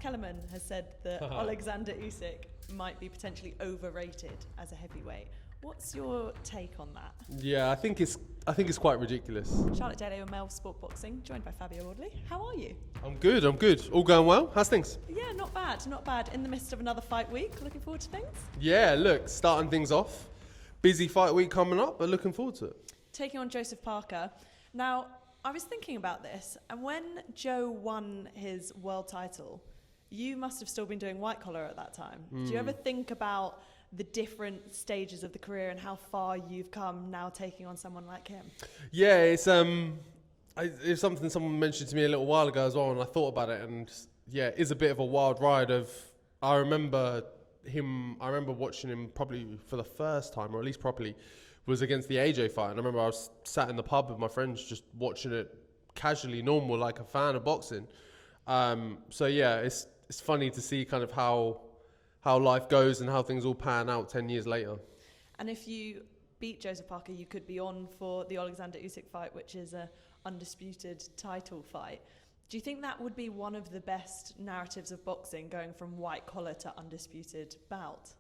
Kellerman has said that Alexander Usyk might be potentially overrated as a heavyweight. What's your take on that? Yeah, I think it's quite ridiculous. Charlotte Daly of Male Sport Boxing, joined by Fabio Wardley. How are you? I'm good. All going well. How's things? Yeah, not bad. In the midst of another fight week, looking forward to things? Yeah, look, starting things off. Busy fight week coming up, but looking forward to it. Taking on Joseph Parker. Now, I was thinking about this, and when Joe won his world title, you must have still been doing white collar at that time. Do you ever think about the different stages of the career and how far you've come now taking on someone like him? Yeah, it's something someone mentioned to me a little while ago as well, and I thought about it, and yeah, it is a bit of a wild ride. I remember watching him probably for the first time, or at least properly, was against the AJ fight, and I remember I was sat in the pub with my friends just watching it casually, normal, like a fan of boxing. So yeah, it's funny to see kind of how life goes and how things all pan out 10 years later. And if you beat Joseph Parker, you could be on for the Alexander Usyk fight, which is a undisputed title fight. Do you think that would be one of the best narratives of boxing, going from white collar to undisputed bout?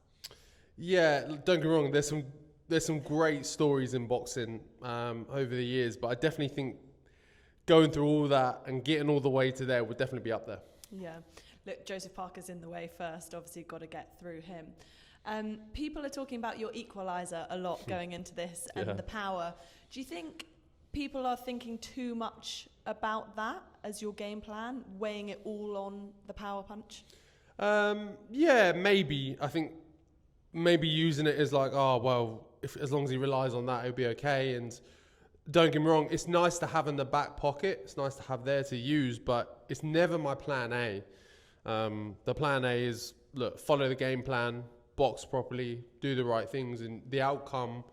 Yeah, don't get me wrong, there's some great stories in boxing over the years, but I definitely think going through all that and getting all the way to there would definitely be up there. Yeah. Look, Joseph Parker's in the way first. Obviously, got to get through him. People are talking about your equaliser a lot going into this and the power. Do you think people are thinking too much about that as your game plan, weighing it all on the power punch? Yeah, maybe. I think maybe using it as like, oh, well, as long as he relies on that, it'll be okay. And don't get me wrong, it's nice to have in the back pocket. It's nice to have there to use, but it's never my plan A. The plan A is, look, follow the game plan, box properly, do the right things, and the outcome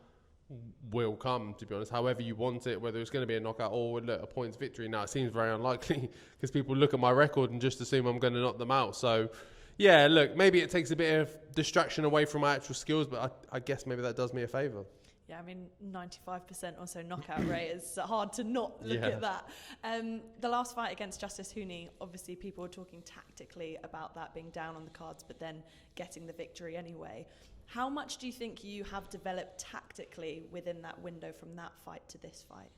will come, to be honest, however you want it, whether it's going to be a knockout or a points victory. Now, it seems very unlikely because people look at my record and just assume I'm going to knock them out. So, yeah, look, maybe it takes a bit of distraction away from my actual skills, but I guess maybe that does me a favour. Yeah, I mean, 95% or so knockout rate is hard to not look at that. The last fight against Justice Hooney, obviously people were talking tactically about that being down on the cards, but then getting the victory anyway. How much do you think you have developed tactically within that window from that fight to this fight?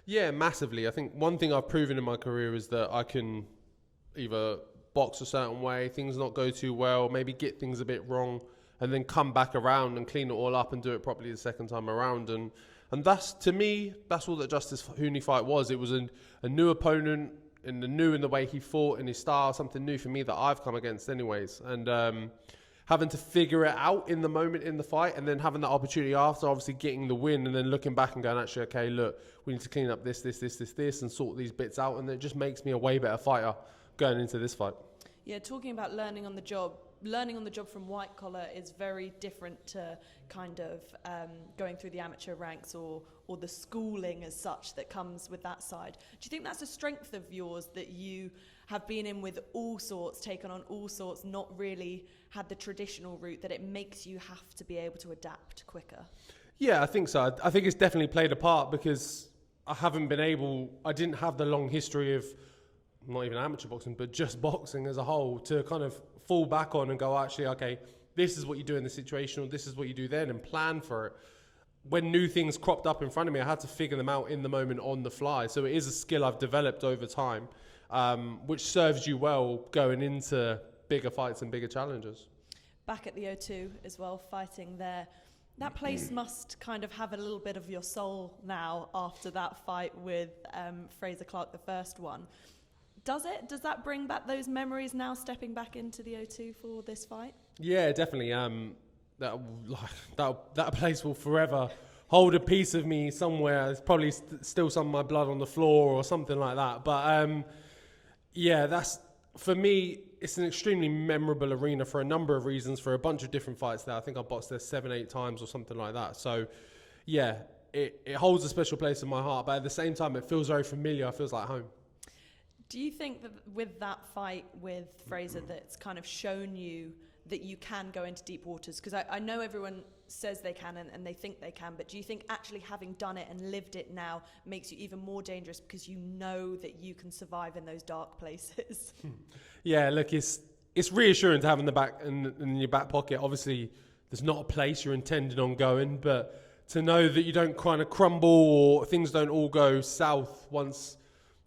Yeah, massively. I think one thing I've proven in my career is that I can either box a certain way, things not go too well, maybe get things a bit wrong, and then come back around and clean it all up and do it properly the second time around. And that's, to me, that's all that Justice Hooney fight was. It was a new opponent, and new in the way he fought, in his style, something new for me that I've come against anyways. And having to figure it out in the moment in the fight, and then having that opportunity after, obviously getting the win, and then looking back and going, actually, okay, look, we need to clean up this, and sort these bits out. And it just makes me a way better fighter going into this fight. Yeah, talking about learning on the job from white collar is very different to kind of going through the amateur ranks or the schooling as such that comes with that side. Do you think that's a strength of yours, that you have been in with all sorts, taken on all sorts, not really had the traditional route, that it makes you have to be able to adapt quicker? Yeah, I think so. I think it's definitely played a part because I didn't have the long history of not even amateur boxing, but just boxing as a whole to kind of fall back on and go, actually, okay, this is what you do in the situation, or this is what you do then, and plan for it. When new things cropped up in front of me, I had to figure them out in the moment on the fly. So it is a skill I've developed over time, which serves you well going into bigger fights and bigger challenges. Back at the O2 as well, fighting there. That place must kind of have a little bit of your soul now after that fight with Fraser Clark, the first one. Does it? Does that bring back those memories now, stepping back into the O2 for this fight? Yeah, definitely. That place will forever hold a piece of me somewhere. There's probably still some of my blood on the floor or something like that. But yeah, that's, for me, it's an extremely memorable arena for a number of reasons, for a bunch of different fights there. I think I boxed there 7-8 times or something like that. So yeah, it holds a special place in my heart. But at the same time, it feels very familiar. It feels like home. Do you think that with that fight with Fraser, that's kind of shown you that you can go into deep waters? Because I know everyone says they can and they think they can, but do you think actually having done it and lived it now makes you even more dangerous because you know that you can survive in those dark places? Yeah, look, it's reassuring to have in the back in your back pocket. Obviously, there's not a place you're intending on going, but to know that you don't kind of crumble or things don't all go south once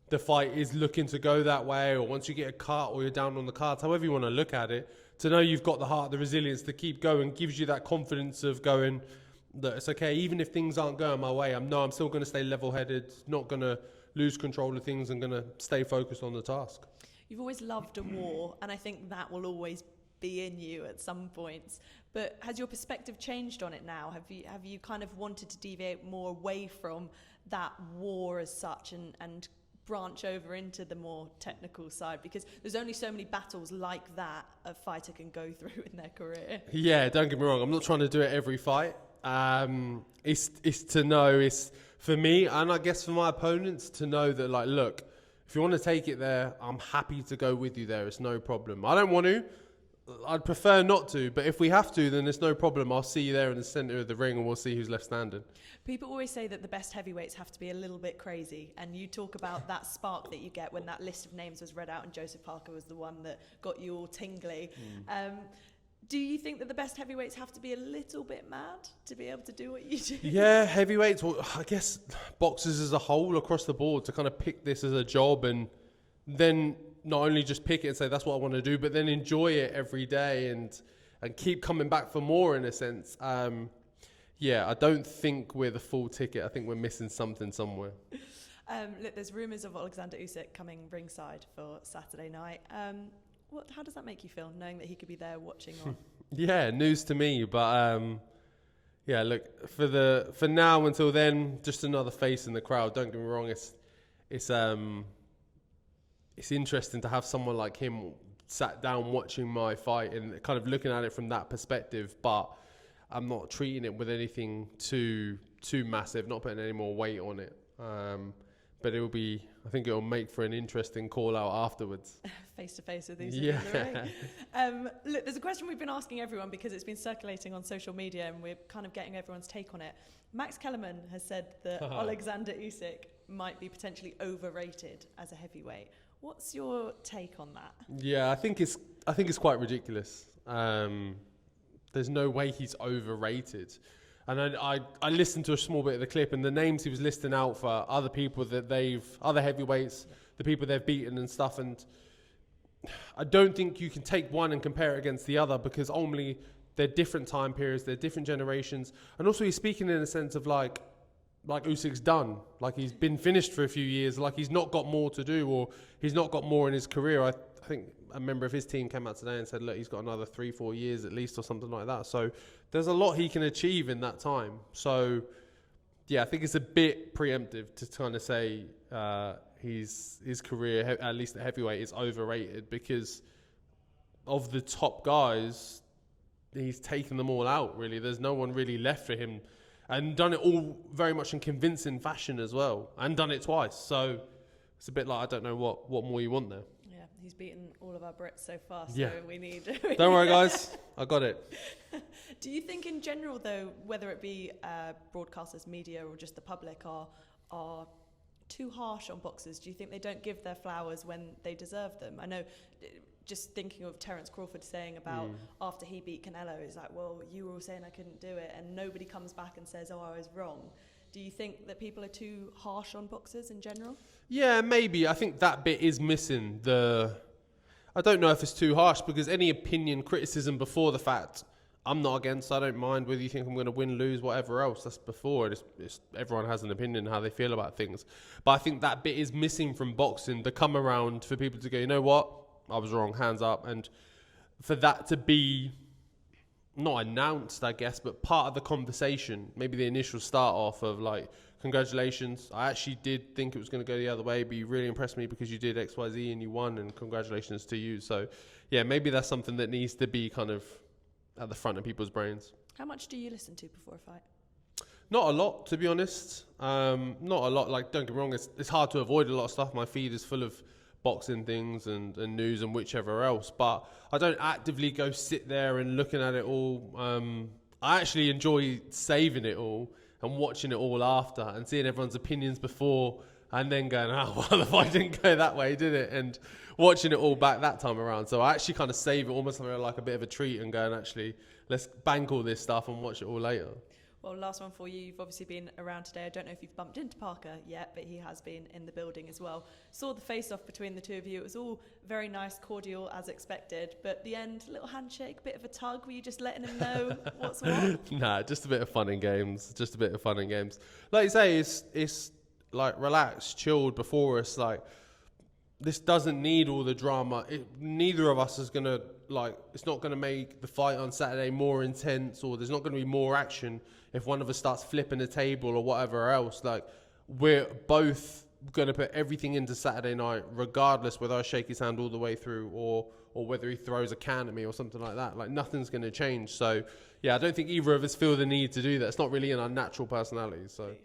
the fight is looking to go that way, or once you get a cut or you're down on the cards, however you want to look at it, to know you've got the heart, the resilience to keep going gives you that confidence of going that it's okay, even if things aren't going my way, I'm still going to stay level-headed, not going to lose control of things, and going to stay focused on the task. You've always loved a war, and I think that will always be in you at some points. But has your perspective changed on it now? Have you kind of wanted to deviate more away from that war as such and branch over into the more technical side? Because there's only so many battles like that a fighter can go through in their career. Yeah, don't get me wrong. I'm not trying to do it every fight. It's to know, it's for me, and I guess for my opponents, to know that, like, look, if you want to take it there, I'm happy to go with you there. It's no problem. I don't want to. I'd prefer not to, but if we have to, then it's no problem. I'll see you there in the centre of the ring and we'll see who's left standing. People always say that the best heavyweights have to be a little bit crazy, and you talk about that spark that you get when that list of names was read out and Joseph Parker was the one that got you all tingly. Do you think that the best heavyweights have to be a little bit mad to be able to do what you do? Yeah, heavyweights, well, I guess boxers as a whole across the board, to kind of pick this as a job and then not only just pick it and say that's what I want to do, but then enjoy it every day and keep coming back for more, in a sense. Yeah, I don't think we're the full ticket. I think we're missing something somewhere. Look, there's rumours of Alexander Usyk coming ringside for Saturday night. How does that make you feel, knowing that he could be there watching on? Yeah, news to me, but yeah, look, for now until then, just another face in the crowd. Don't get me wrong, it's interesting to have someone like him sat down watching my fight and kind of looking at it from that perspective, but I'm not treating it with anything too massive, not putting any more weight on it. But I think it'll make for an interesting call out afterwards. Face to face with these. Yeah. Look, there's a question we've been asking everyone because it's been circulating on social media and we're kind of getting everyone's take on it. Max Kellerman has said that Alexander Usyk might be potentially overrated as a heavyweight. What's your take on that? Yeah, I think it's quite ridiculous. There's no way he's overrated. And I listened to a small bit of the clip, and the names he was listing out for other people that other heavyweights, the people they've beaten and stuff. And I don't think you can take one and compare it against the other, because ultimately they're different time periods, they're different generations. And also he's speaking in a sense of like Usyk's done, like he's been finished for a few years, like he's not got more to do, or he's not got more in his career. I think a member of his team came out today and said, look, he's got another 3-4 years at least or something like that. So there's a lot he can achieve in that time. So yeah, I think it's a bit preemptive to kind of say his career, at least at heavyweight, is overrated, because of the top guys, he's taken them all out, really. There's no one really left for him, and done it all very much in convincing fashion as well, and done it twice. So it's a bit like, I don't know what more you want there. Yeah, he's beaten all of our Brits so far, so yeah. we need... Don't worry, guys. I got it. Do you think in general, though, whether it be broadcasters, media, or just the public, are too harsh on boxers? Do you think they don't give their flowers when they deserve them? I know, just thinking of Terence Crawford saying about after he beat Canelo, it's like, well, you were all saying I couldn't do it, and nobody comes back and says, oh, I was wrong. Do you think that people are too harsh on boxers in general? Yeah, maybe. I think that bit is missing. I don't know if it's too harsh, because any opinion, criticism before the fact, I'm not against. I don't mind whether you think I'm going to win, lose, whatever else. That's before. Everyone has an opinion how they feel about things. But I think that bit is missing from boxing, the come around for people to go, you know what? I was wrong, hands up. And for that to be not announced, I guess, but part of the conversation, maybe the initial start off of like, congratulations, I actually did think it was going to go the other way, but you really impressed me because you did XYZ and you won, and congratulations to you. So yeah, maybe that's something that needs to be kind of at the front of people's brains. How much do you listen to before a fight? Not a lot, to be honest. Not a lot. Like, don't get me wrong, it's hard to avoid a lot of stuff. My feed is full of boxing things and news and whichever else, but I don't actively go sit there and looking at it all. I actually enjoy saving it all and watching it all after and seeing everyone's opinions before and then going, oh, well, the fight didn't go that way, did it? And watching it all back that time around. So I actually kind of save it almost like a bit of a treat and going, actually, let's bank all this stuff and watch it all later. Well, last one for you. You've obviously been around today. I don't know if you've bumped into Parker yet, but he has been in the building as well. Saw the face-off between the two of you. It was all very nice, cordial, as expected. But the end, little handshake, bit of a tug. Were you just letting him know what's what? Nah, just a bit of fun and games. Like you say, it's like relaxed, chilled before us. Like, this doesn't need all the drama. Neither of us is going to, it's not going to make the fight on Saturday more intense, or there's not going to be more action if one of us starts flipping the table or whatever else. Like, we're both going to put everything into Saturday night, regardless whether I shake his hand all the way through or whether he throws a can at me or something like that. Like, nothing's going to change. So, yeah, I don't think either of us feel the need to do that. It's not really in our natural personalities. So.